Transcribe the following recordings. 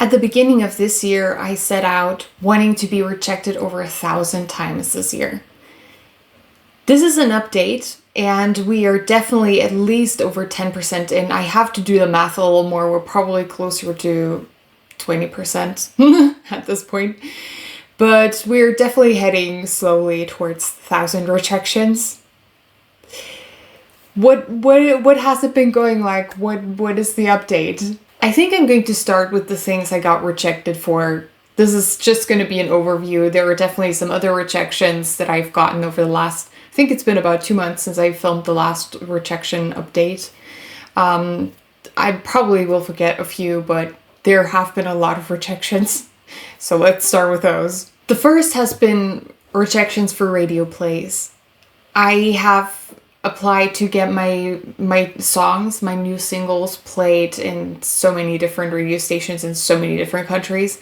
At the beginning of this year, I set out wanting to be rejected over 1,000 times this year. This is an update, and we are definitely at least over 10% in. I have to do the math a little more. We're probably closer to 20% at this point. But we're definitely heading slowly towards 1,000 rejections. What has it been going like? What is the update? I think I'm going to start with the things I got rejected for. This is just going to be an overview. There are definitely some other rejections that I've gotten over the last, I think it's been about 2 months since I filmed the last rejection update. I probably will forget a few, but there have been a lot of rejections. So let's start with those. The first has been rejections for radio plays. I have applied to get my songs, my new singles played in so many different radio stations in so many different countries.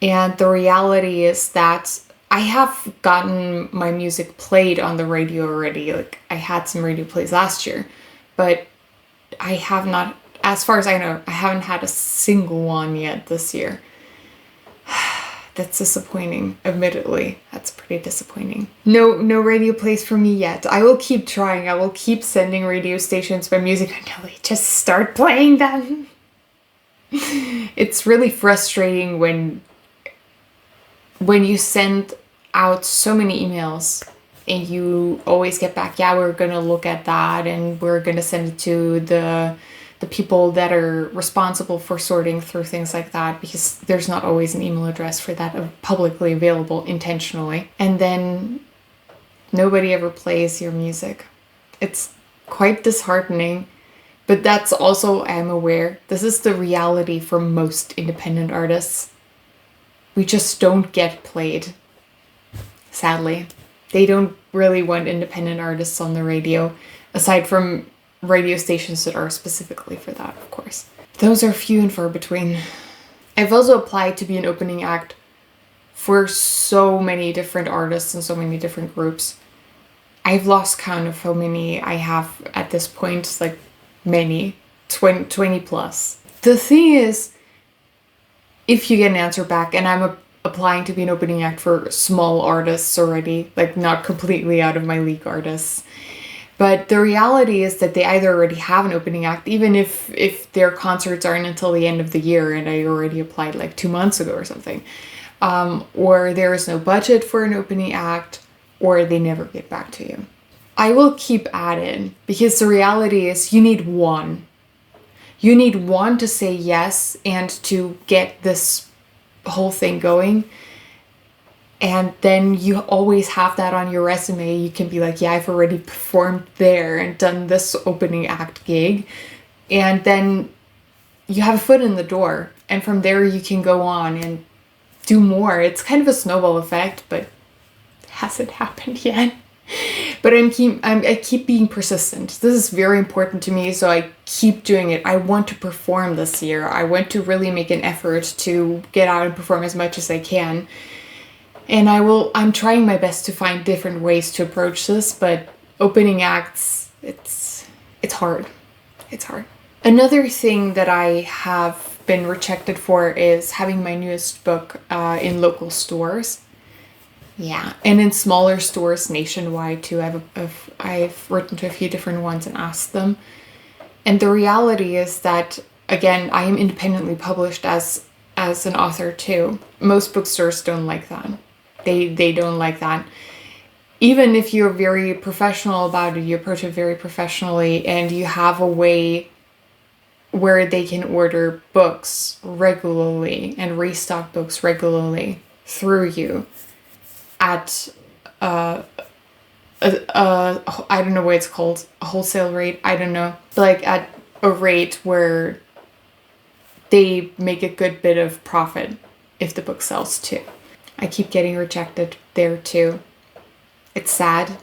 And the reality is that I have gotten my music played on the radio already. Like, I had some radio plays last year, but I have not, as far as I know, I haven't had a single one yet this year. That's disappointing, admittedly. That's pretty disappointing. No radio plays for me yet. I will keep trying. I will keep sending radio stations my music until they just start playing them. It's really frustrating when you send out so many emails and you always get back, yeah, we're gonna look at that and we're gonna send it to the people that are responsible for sorting through things like that, because there's not always an email address for that publicly available intentionally. And then nobody ever plays your music. It's quite disheartening, but that's also, I'm aware, this is the reality for most independent artists. We just don't get played, sadly. They don't really want independent artists on the radio, aside from radio stations that are specifically for that, of course. Those are few and far between. I've also applied to be an opening act for so many different artists and so many different groups. I've lost count of how many I have at this point, like many, 20 plus. The thing is, if you get an answer back, and I'm applying to be an opening act for small artists already, like not completely out of my league artists, but the reality is that they either already have an opening act, even if their concerts aren't until the end of the year and I already applied like 2 months ago or something, or there is no budget for an opening act, or they never get back to you. I will keep at it, because the reality is you need one. You need one to say yes and to get this whole thing going. And then you always have that on your resume. You can be like, yeah, I've already performed there and done this opening act gig. And then you have a foot in the door. And from there you can go on and do more. It's kind of a snowball effect, but it hasn't happened yet. But I keep being persistent. This is very important to me, so I keep doing it. I want to perform this year. I want to really make an effort to get out and perform as much as I can. And I'm trying my best to find different ways to approach this, but opening acts, it's hard. It's hard. Another thing that I have been rejected for is having my newest book in local stores. Yeah, and in smaller stores nationwide too. I've written to a few different ones and asked them. And the reality is that, again, I am independently published as an author too. Most bookstores don't like that. They don't like that. Even if you're very professional about it, you approach it very professionally, and you have a way where they can order books regularly and restock books regularly through you at I don't know what it's called, a wholesale rate, I don't know, like at a rate where they make a good bit of profit if the book sells too. I keep getting rejected there too. It's sad.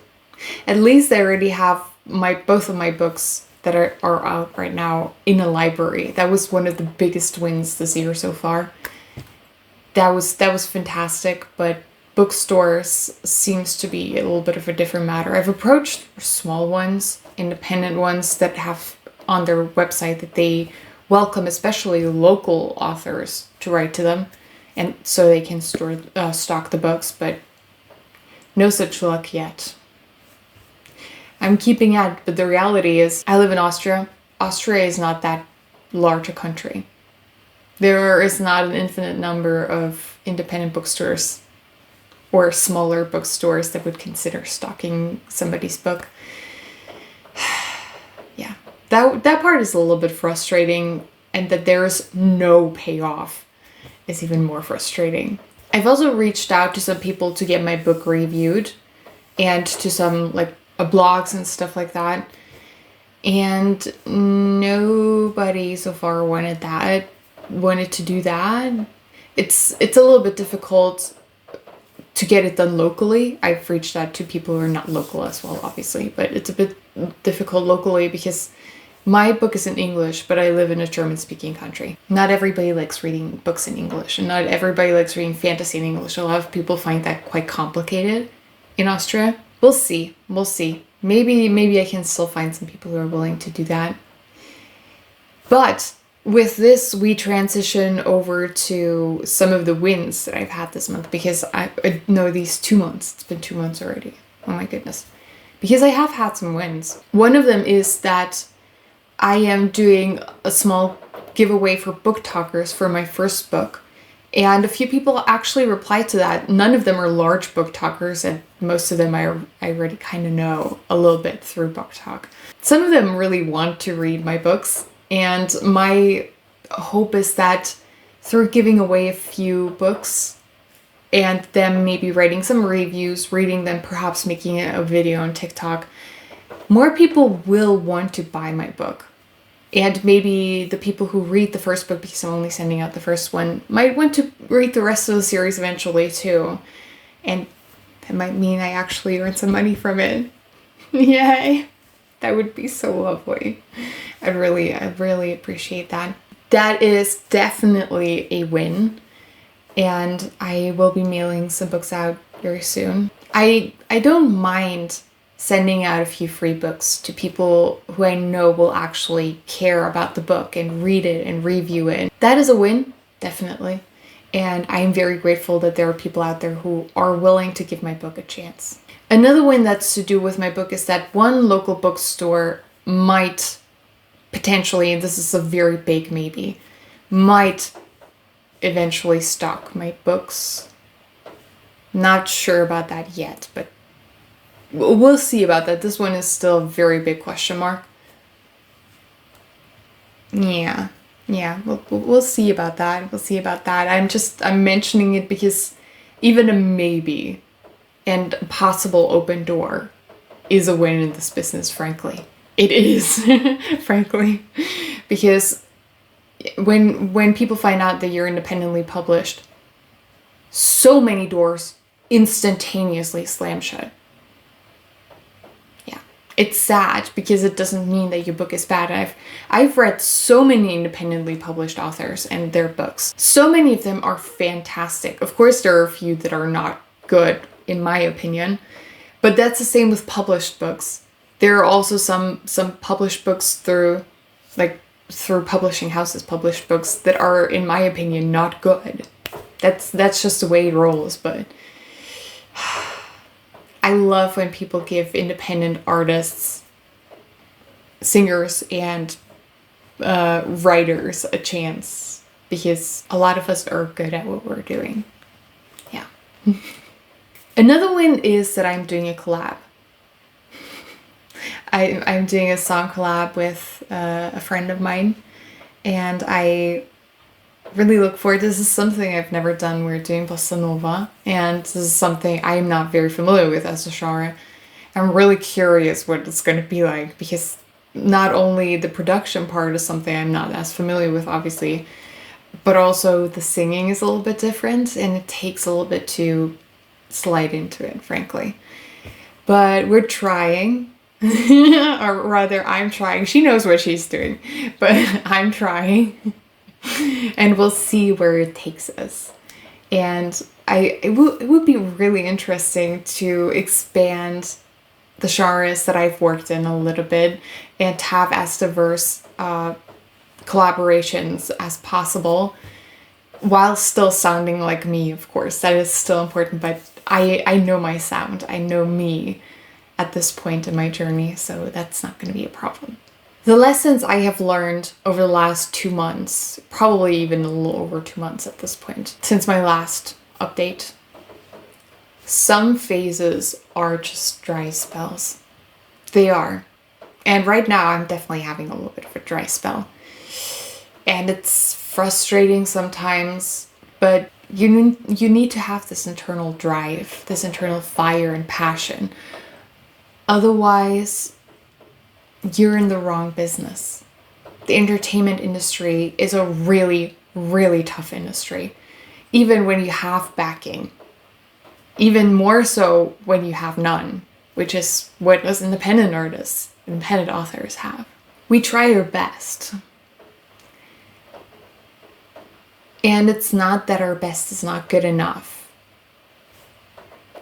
At least I already have both of my books that are out right now in a library. That was one of the biggest wins this year so far. That was fantastic, but bookstores seems to be a little bit of a different matter. I've approached small ones, independent ones that have on their website that they welcome especially local authors to write to them, and so they can stock the books, but no such luck yet. I'm keeping at, but the reality is I live in Austria. Austria is not that large a country. There is not an infinite number of independent bookstores or smaller bookstores that would consider stocking somebody's book. Yeah, that part is a little bit frustrating, and that there's no payoff is even more frustrating. I've also reached out to some people to get my book reviewed, and to some blogs and stuff like that, and nobody so far wanted to do that. It's a little bit difficult to get it done locally. I've reached out to people who are not local as well, obviously, but it's a bit difficult locally because my book is in English, but I live in a German-speaking country. Not everybody likes reading books in English, and not everybody likes reading fantasy in English. A lot of people find that quite complicated in Austria. We'll see. Maybe I can still find some people who are willing to do that. But with this, we transition over to some of the wins that I've had this month, because these 2 months. It's been 2 months already. Oh my goodness. Because I have had some wins. One of them is that I am doing a small giveaway for book talkers for my first book. And a few people actually replied to that. None of them are large book talkers, and most of them I already kind of know a little bit through Book Talk. Some of them really want to read my books, and my hope is that through giving away a few books and them maybe writing some reviews, reading them, perhaps making a video on TikTok, more people will want to buy my book. And maybe the people who read the first book, because I'm only sending out the first one, might want to read the rest of the series eventually too. And that might mean I actually earn some money from it. Yay! That would be so lovely. I'd really appreciate that. That is definitely a win. And I will be mailing some books out very soon. I don't mind sending out a few free books to people who I know will actually care about the book and read it and review it. That is a win, definitely. And I am very grateful that there are people out there who are willing to give my book a chance. Another win that's to do with my book is that one local bookstore might potentially, and this is a very big maybe, might eventually stock my books. Not sure about that yet, but we'll see about that. This one is still a very big question mark. Yeah, we'll see about that. I'm mentioning it because even a maybe and a possible open door is a win in this business, frankly. It is, frankly. Because when people find out that you're independently published, so many doors instantaneously slam shut. It's sad because it doesn't mean that your book is bad. I've read so many independently published authors and their books. So many of them are fantastic. Of course, there are a few that are not good, in my opinion. But that's the same with published books. There are also some published books through publishing houses, published books that are, in my opinion, not good. That's just the way it rolls, but I love when people give independent artists, singers, and writers a chance, because a lot of us are good at what we're doing. Yeah. Another win is that I'm doing a collab. I'm doing a song collab with a friend of mine, and I really look forward. This is something I've never done. We're doing bossa nova, and this is something I'm not very familiar with as a genre. I'm really curious what it's going to be like, because not only the production part is something I'm not as familiar with, obviously, but also the singing is a little bit different, and it takes a little bit to slide into it, frankly. But we're trying. Or rather, I'm trying. She knows what she's doing, but I'm trying. And we'll see where it takes us. And it would be really interesting to expand the genres that I've worked in a little bit and have as diverse collaborations as possible, while still sounding like me, of course. That is still important, but I know my sound. I know me at this point in my journey, so that's not going to be a problem. The lessons I have learned over the last 2 months, probably even a little over 2 months at this point, since my last update. Some phases are just dry spells. They are. And right now I'm definitely having a little bit of a dry spell. And it's frustrating sometimes, but you need to have this internal drive, this internal fire and passion. Otherwise, you're in the wrong business. The entertainment industry is a really, really tough industry, even when you have backing. Even more so when you have none, which is what us independent artists, independent authors have. We try our best. And it's not that our best is not good enough.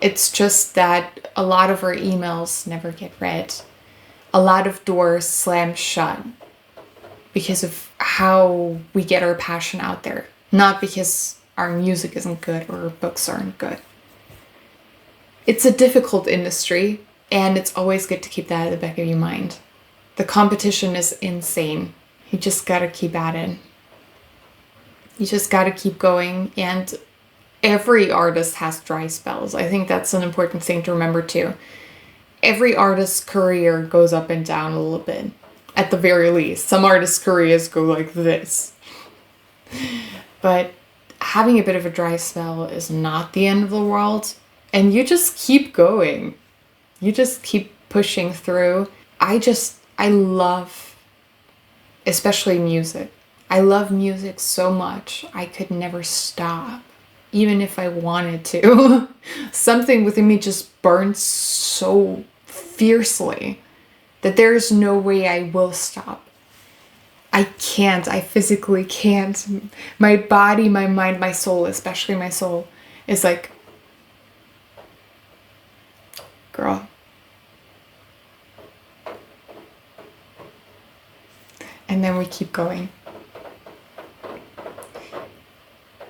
It's just that a lot of our emails never get read. A lot of doors slam shut because of how we get our passion out there. Not because our music isn't good or our books aren't good. It's a difficult industry, and it's always good to keep that at the back of your mind. The competition is insane. You just gotta keep at it. You just gotta keep going, and every artist has dry spells. I think that's an important thing to remember too. Every artist's career goes up and down a little bit, at the very least. Some artists' careers go like this. But having a bit of a dry spell is not the end of the world, and you just keep going. You just keep pushing through. I love, especially music. I love music so much, I could never stop, even if I wanted to. Something within me just burns so fiercely that there is no way I will stop. I can't. I physically can't. My body, my mind, my soul, especially my soul, is like, girl. And then we keep going.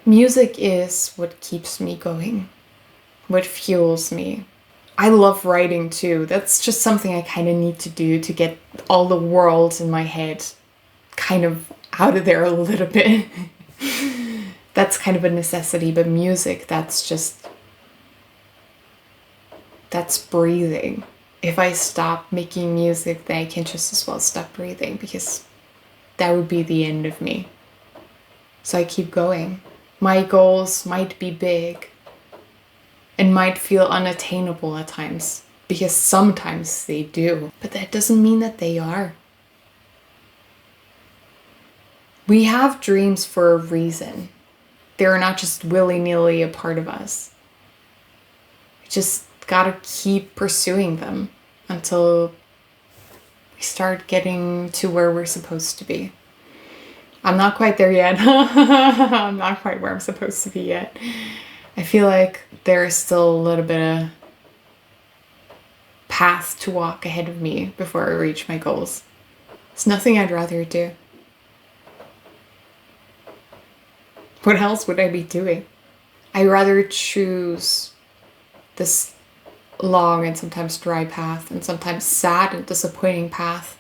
Music is what keeps me going, what fuels me. I love writing too. That's just something I kind of need to do to get all the worlds in my head kind of out of there a little bit. That's kind of a necessity, but music, that's breathing. If I stop making music, then I can just as well stop breathing, because that would be the end of me. So I keep going. My goals might be big and might feel unattainable at times, because sometimes they do, but that doesn't mean that they are. We have dreams for a reason. They're not just willy-nilly a part of us. We just gotta keep pursuing them until we start getting to where we're supposed to be. I'm not quite there yet. I'm not quite where I'm supposed to be yet. I feel like there is still a little bit of path to walk ahead of me before I reach my goals. It's nothing I'd rather do. What else would I be doing? I'd rather choose this long and sometimes dry path, and sometimes sad and disappointing path,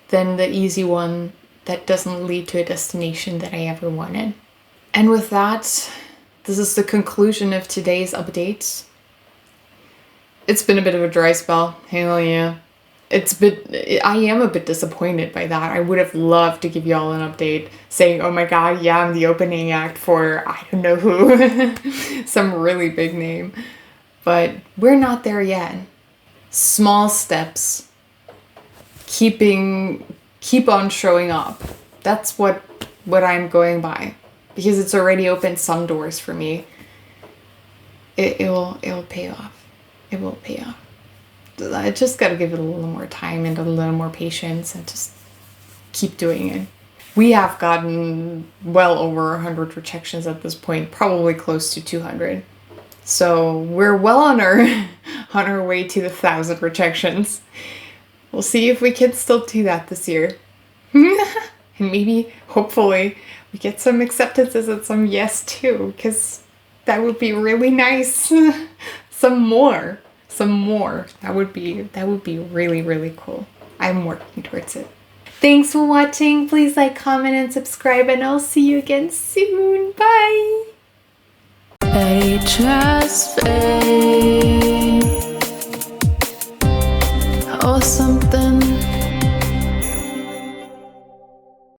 than the easy one that doesn't lead to a destination that I ever wanted. And with that, this is the conclusion of today's update. It's been a bit of a dry spell. Hell yeah. I am a bit disappointed by that. I would have loved to give y'all an update saying, oh my god, yeah, I'm the opening act for I don't know who. Some really big name. But we're not there yet. Small steps. Keep on showing up. That's what I'm going by, because it's already opened some doors for me. It'll pay off. It will pay off. I just gotta give it a little more time and a little more patience and just keep doing it. We have gotten well over 100 rejections at this point, probably close to 200. So we're well on our way to the 1,000 rejections. We'll see if we can still do that this year. And maybe, hopefully, we get some acceptances and some yes too, because that would be really nice. Some more. That would be really, really cool. I'm working towards it. Thanks for watching. Please like, comment, and subscribe, and I'll see you again soon. Bye. Just fade.